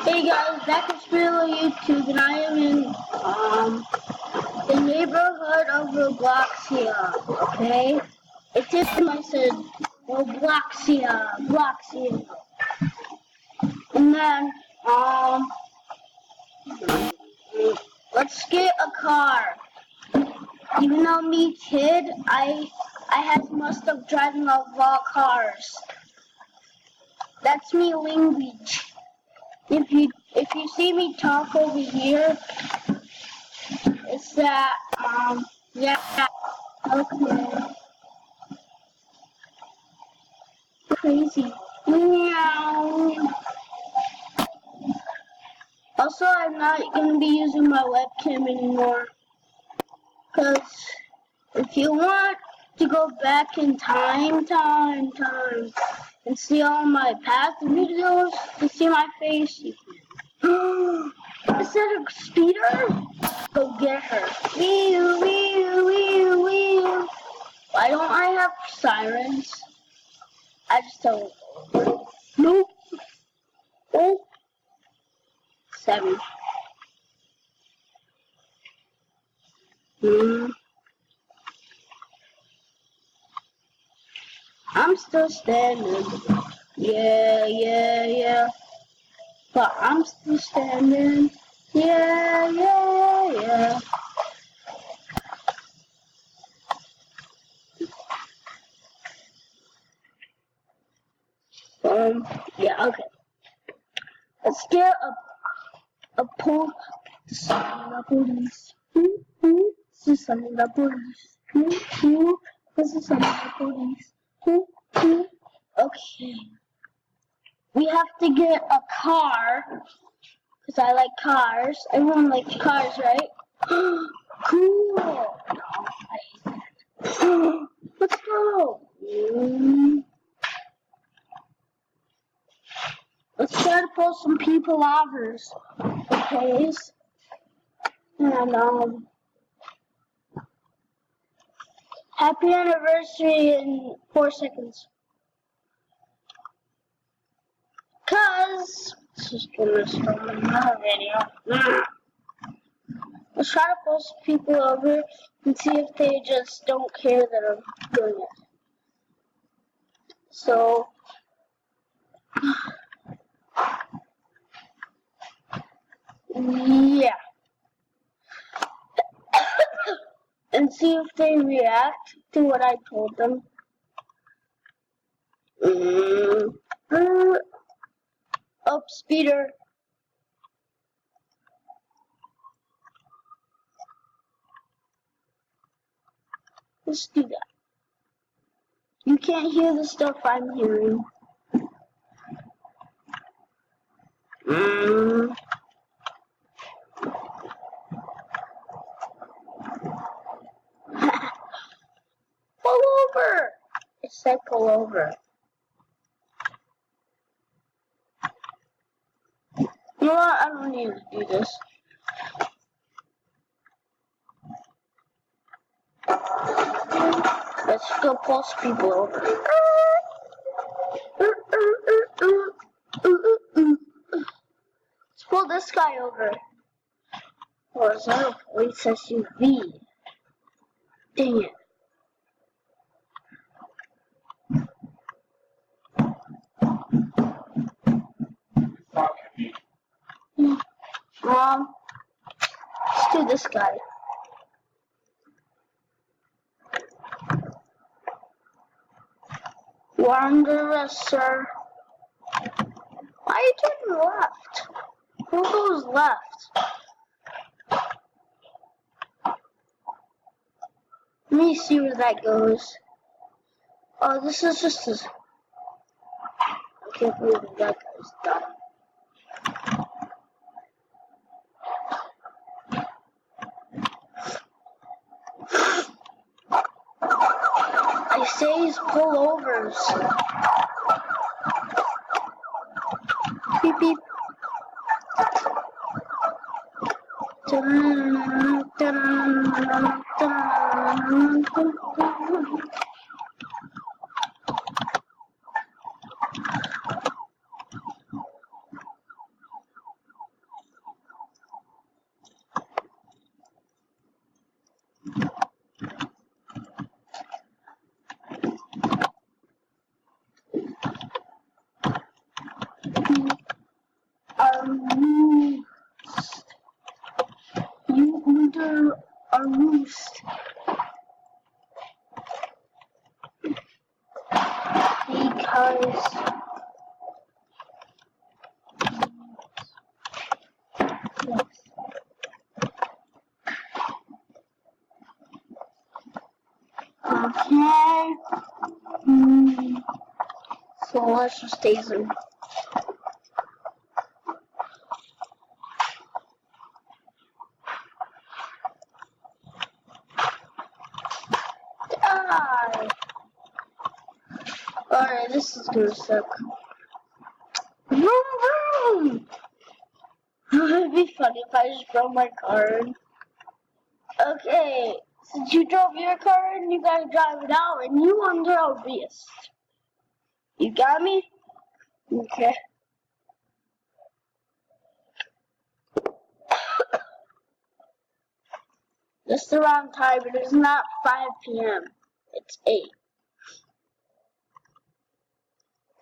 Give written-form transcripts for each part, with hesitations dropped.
Hey guys, back at Spiro YouTube, and I am in the neighborhood of Robloxia. Okay, it's in I said Robloxia. And then let's get a car. Even though me kid, I have must of driving of all cars. That's me language. If you see me talk over here, it's that yeah, okay. Crazy. Meow. Also, I'm not gonna be using my webcam anymore. Cause if you want to go back in time, and see all my past videos, to see my face, you can. Is that a speeder? Go get her. Wee wee wee. Why don't I have sirens? I just don't. Nope. Oh. 7. I'm still standing. Yeah. But I'm still standing. Yeah. Yeah, okay. Let's get a pull. The police. This is some of the police. This is some of the police. Okay. We have to get a car. Because I like cars. Everyone likes cars, right? Cool. No, I hate that. Let's go. Let's try to pull some people overs. Okay. And happy anniversary in 4 seconds. Cause it's just gonna start another video. Let's try to pull some people over and see if they just don't care that I'm doing it. So yeah. And see if they react to what I told them. Up, speeder. Let's do that. You can't hear the stuff I'm hearing. Pull over! It said pull over. You know what? I don't need to do this. Let's go pull some people over. Let's pull this guy over. Or is that a police SUV? Dang it. Let's do this guy. You're under arrest, sir. Why are you turning left? Who goes left? Let me see where that goes. Oh, this is just a... I can't believe that guy's done. I say he's pullovers. Beep beep. roost. Because okay. So let's just taste them. Die! Alright, this is gonna suck. Vroom vroom! It'd be funny if I just broke my card. Okay, since you drove your car and you gotta drive it out and you under a risk. You got me? Okay. Just the wrong time, it is not 5 p.m. It's 8.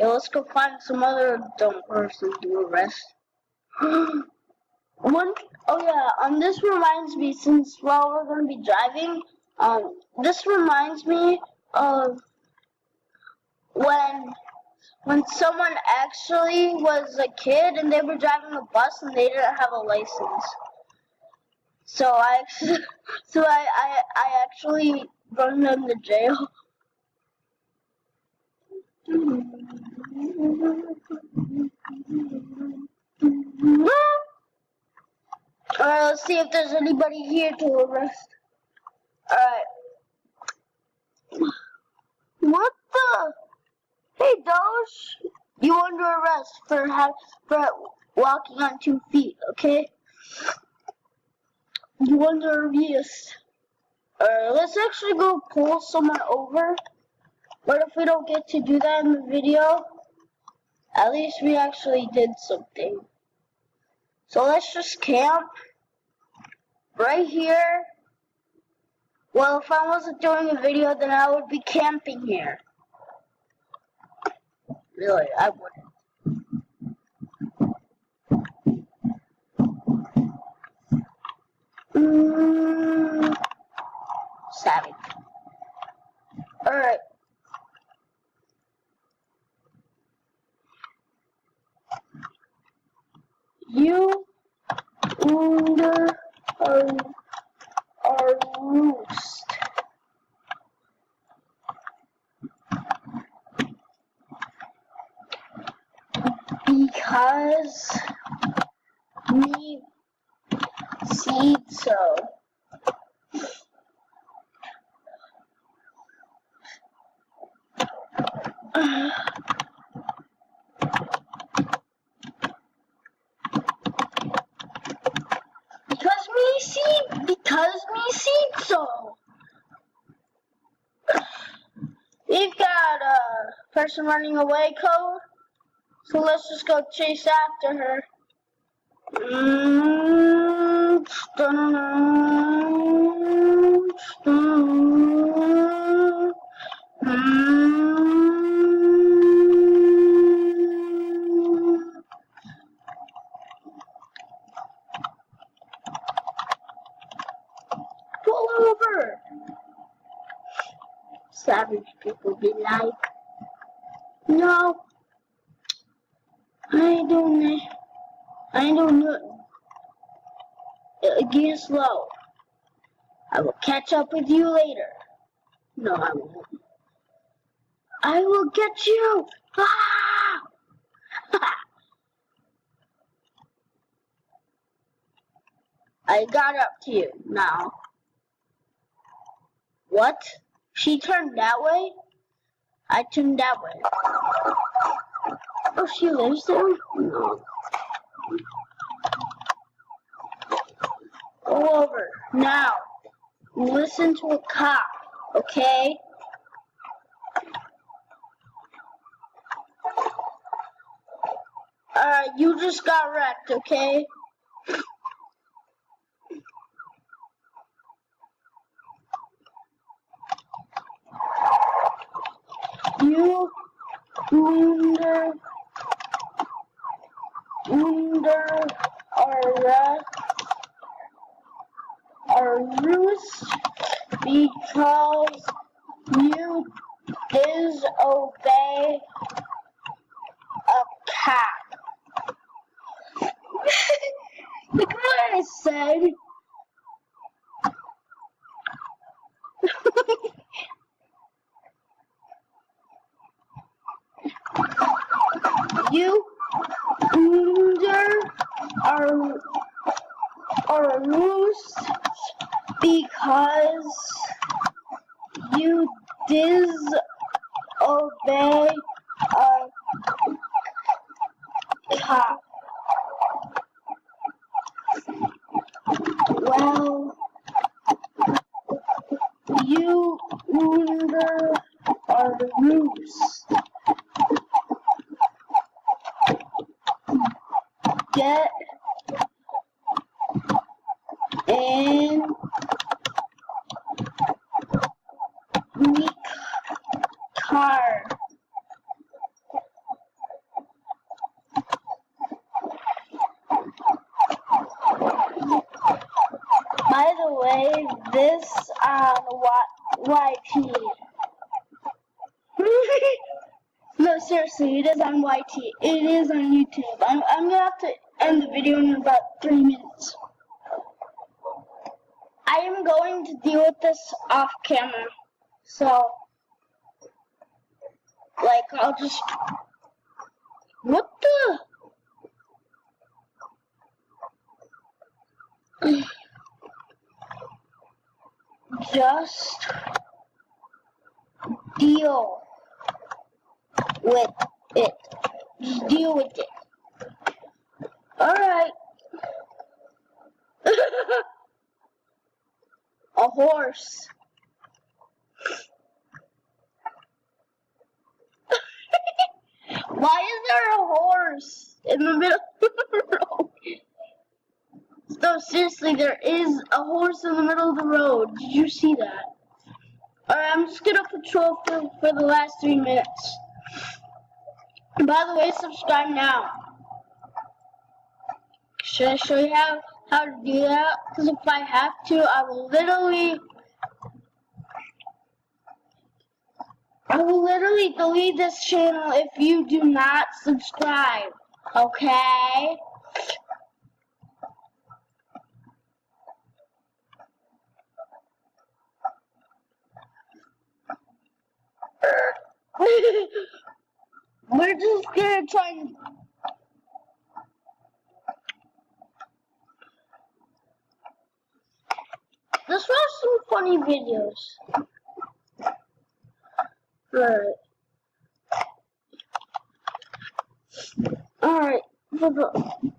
Yo, let's go find some other dumb person to arrest. Oh yeah, this reminds me, since while we're gonna be driving, this reminds me of when someone actually was a kid and they were driving a bus and they didn't have a license. So I actually brought them to jail. Alright, let's see if there's anybody here to arrest. Alright. What the? Hey, Doge, you under arrest for walking on 2 feet, okay? You under arrest. Let's actually go pull someone over. But if we don't get to do that in the video, at least we actually did something. So let's just camp right here. Well, if I wasn't doing a video, then I would be camping here. Really, I wouldn't. Savage. Alright. You under our roost. Because we see so. Because me see so. We've got a person running away code, so let's just go chase after her. Pull over! Savage people be like, no, I don't know. Get slow. I will catch up with you later. No, I won't. I will get you! Ah! I got up to you now. What? She turned that way? I turned that way. Oh, she lives there? No. Go over. Now, listen to a cop, okay? You just got wrecked, okay? You under our roost. because you disobey a cat. Look what I said. You either are loose because you disobey a cat. Well, you either are loose. Get in the car. By the way, this on YT. No, seriously, it is on YT. It is on YouTube. I'm gonna have to end the video in about 3 minutes. I am going to deal with this off camera. So, like, I'll just... What the... Just deal with it. Just deal with it. Alright. A horse. Why is there a horse in the middle of the road? No, seriously, there is a horse in the middle of the road. Did you see that? Alright, I'm just gonna patrol for the last 3 minutes. And by the way, subscribe now. Should I show you how to do that? Because if I have to, I will literally delete this channel if you do not subscribe. Okay? We're just gonna try and... Let's watch some funny videos. Alright.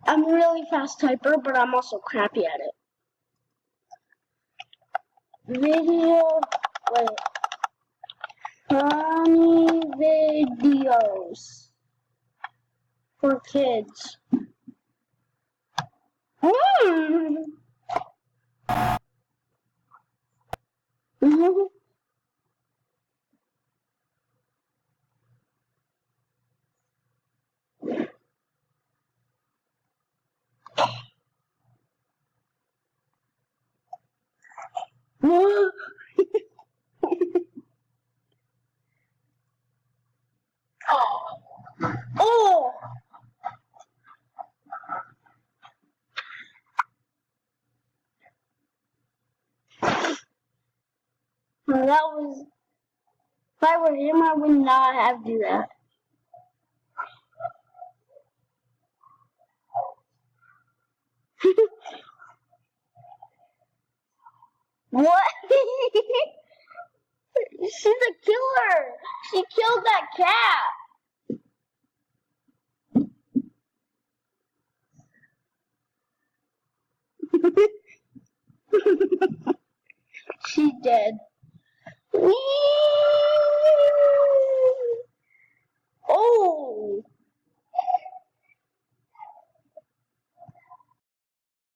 I'm a really fast typer, but I'm also crappy at it. Video... Wait. Funny videos for kids. Oh! Well, that was... If I were him, I would not have to do that. What? She's a killer. She killed that cat. She's dead. Whee!